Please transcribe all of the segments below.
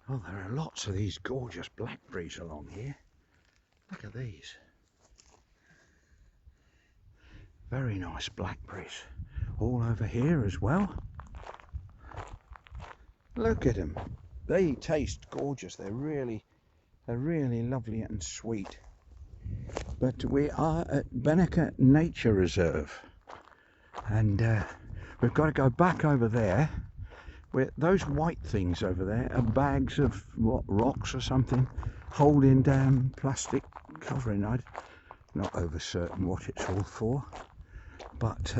Oh, there are lots of these gorgeous blackberries along here. Look at these. Very nice blackberries. All over here as well. Look at them. They taste gorgeous. They're really lovely and sweet. But we are at Benacre Nature Reserve. And we've got to go back over there. Those white things over there are bags of what, rocks or something, holding down plastic covering. I'm not over certain what it's all for, but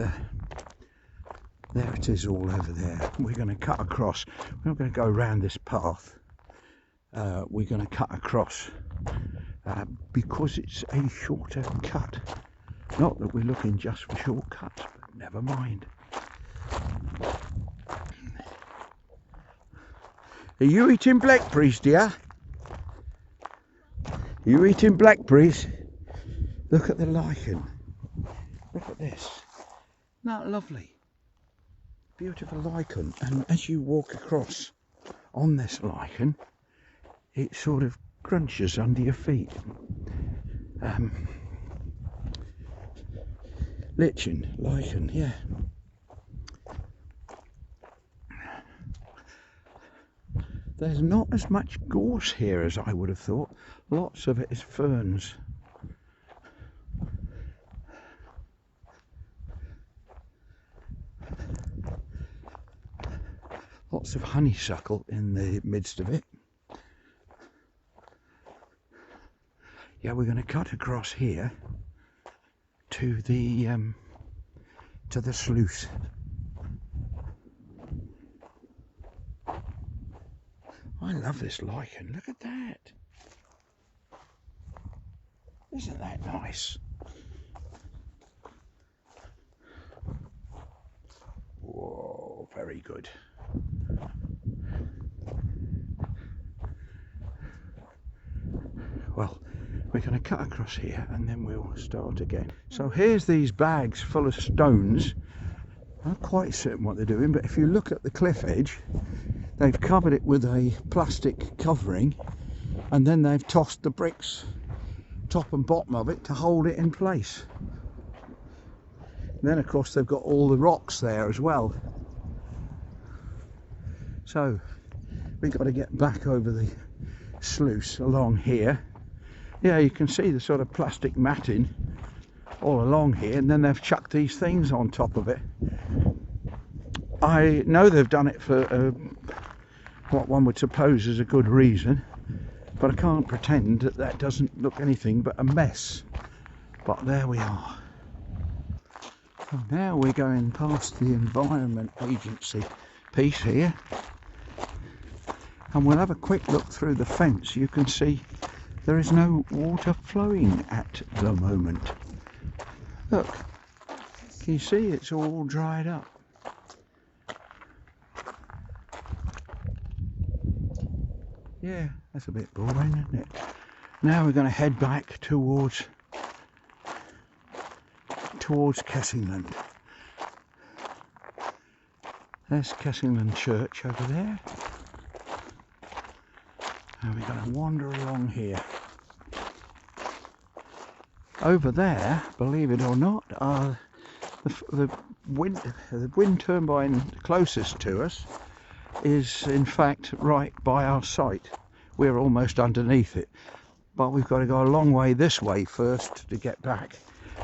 there it is all over there. We're going to cut across. We're not going to go around this path. We're going to cut across because it's a shorter cut. Not that we're looking just for shortcuts, but never mind. Are you eating blackberries, dear? Are you eating blackberries? Look at the lichen. Look at this. Isn't that lovely? Beautiful lichen. And as you walk across on this lichen, it sort of crunches under your feet. Lichen, yeah. There's not as much gorse here as I would have thought. Lots of it is ferns. Lots of honeysuckle in the midst of it. Yeah, we're going to cut across here to the sluice. I love this lichen. Look at that. Isn't that nice? Whoa, very good. Well, we're going to cut across here and then we'll start again. So here's these bags full of stones. I'm not quite certain what they're doing, but if you look at the cliff edge, they've covered it with a plastic covering and then they've tossed the bricks top and bottom of it to hold it in place. And then of course they've got all the rocks there as well. So we've got to get back over the sluice along here. Yeah, you can see the sort of plastic matting all along here, and then they've chucked these things on top of it. I know they've done it for what one would suppose is a good reason, but I can't pretend that that doesn't look anything but a mess. But there we are. So now we're going past the Environment Agency piece here, and we'll have a quick look through the fence. You can see there is no water flowing at the moment. Look, can you see it's all dried up? Yeah, that's a bit boring, isn't it? Now we're going to head back towards Kessingland. There's Kessingland Church over there. And we're going to wander along here. Over there, believe it or not, are the wind turbine closest to us is in fact right by our site. We're almost underneath it, but we've got to go a long way this way first to get back.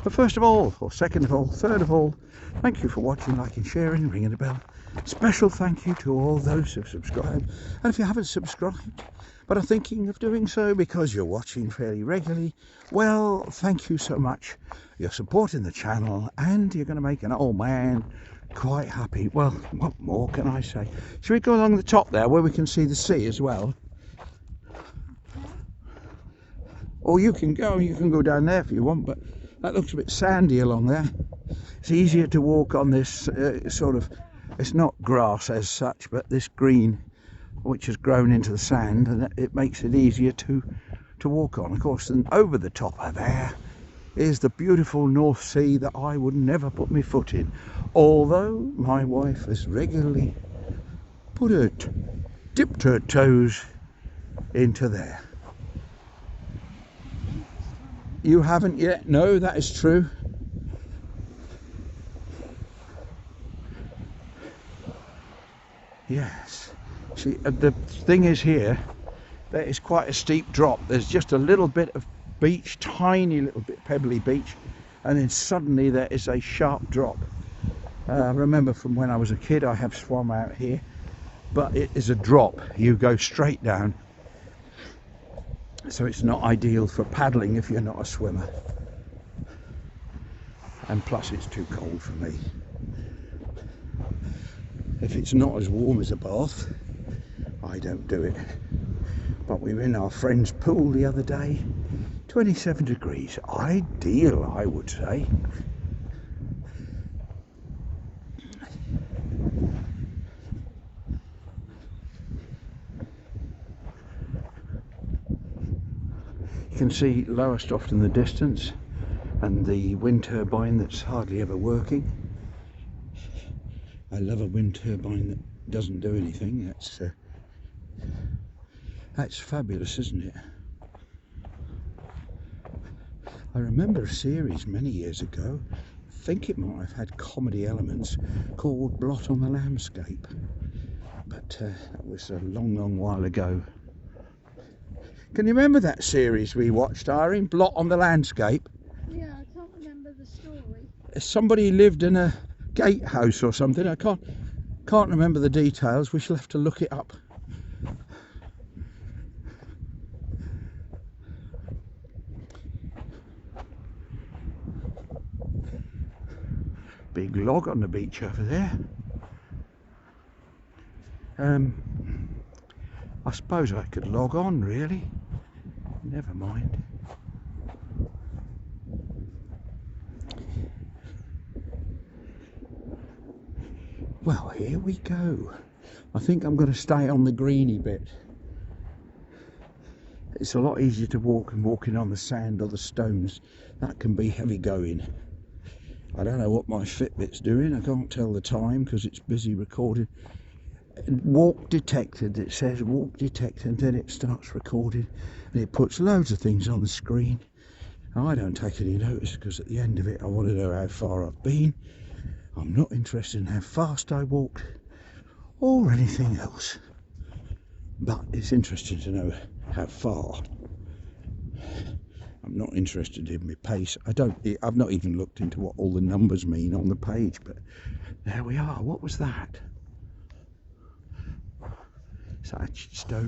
But first of all, or second of all, third of all, thank you for watching, liking, sharing, ringing the bell. Special thank you to all those who've subscribed, and if you haven't subscribed but are thinking of doing so because you're watching fairly regularly, well, thank you so much. You're supporting the channel and you're going to make an old man quite happy. Well, what more can I say? Should we go along the top there where we can see the sea as well? Or you can go down there if you want, but that looks a bit sandy along there. It's easier to walk on this sort of, it's not grass as such, but this green which has grown into the sand, and it makes it easier to walk on. Of course, and over the top of there is the beautiful North Sea that I would never put my foot in, although my wife has regularly dipped her toes into there. You haven't yet? No, that is true. Yes. See, the thing is here, there is quite a steep drop. There's just a little bit of beach, tiny little bit pebbly beach, and then suddenly there is a sharp drop. I remember from when I was a kid I have swum out here, but it is a drop. You go straight down, so it's not ideal for paddling if you're not a swimmer, and plus it's too cold for me. If it's not as warm as a bath, I don't do it. But we were in our friend's pool the other day, 27 degrees, ideal I would say. You can see Lowestoft in the distance and the wind turbine that's hardly ever working. I love a wind turbine that doesn't do anything. That's fabulous, isn't it? I remember a series many years ago, I think it might have had comedy elements, called Blot on the Landscape, but that was a long while ago. Can you remember that series we watched, Irene? Blot on the Landscape? Yeah, I can't remember the story. Somebody lived in a gatehouse or something. I can't remember the details. We shall have to look it up. Big log on the beach over there. I suppose I could log on, really. Never mind. Well, here we go. I think I'm going to stay on the greeny bit. It's a lot easier to walk than walking on the sand or the stones. That can be heavy going. I don't know what my Fitbit's doing. I can't tell the time because it's busy recording. Walk detected. It says walk detected, and then it starts recording, and it puts loads of things on the screen. I don't take any notice because at the end of it I want to know how far I've been. I'm not interested in how fast I walked or anything else, but it's interesting to know how far. I'm not interested in my pace. I've not even looked into what all the numbers mean on the page, but there we are. What was that? Is that a stone?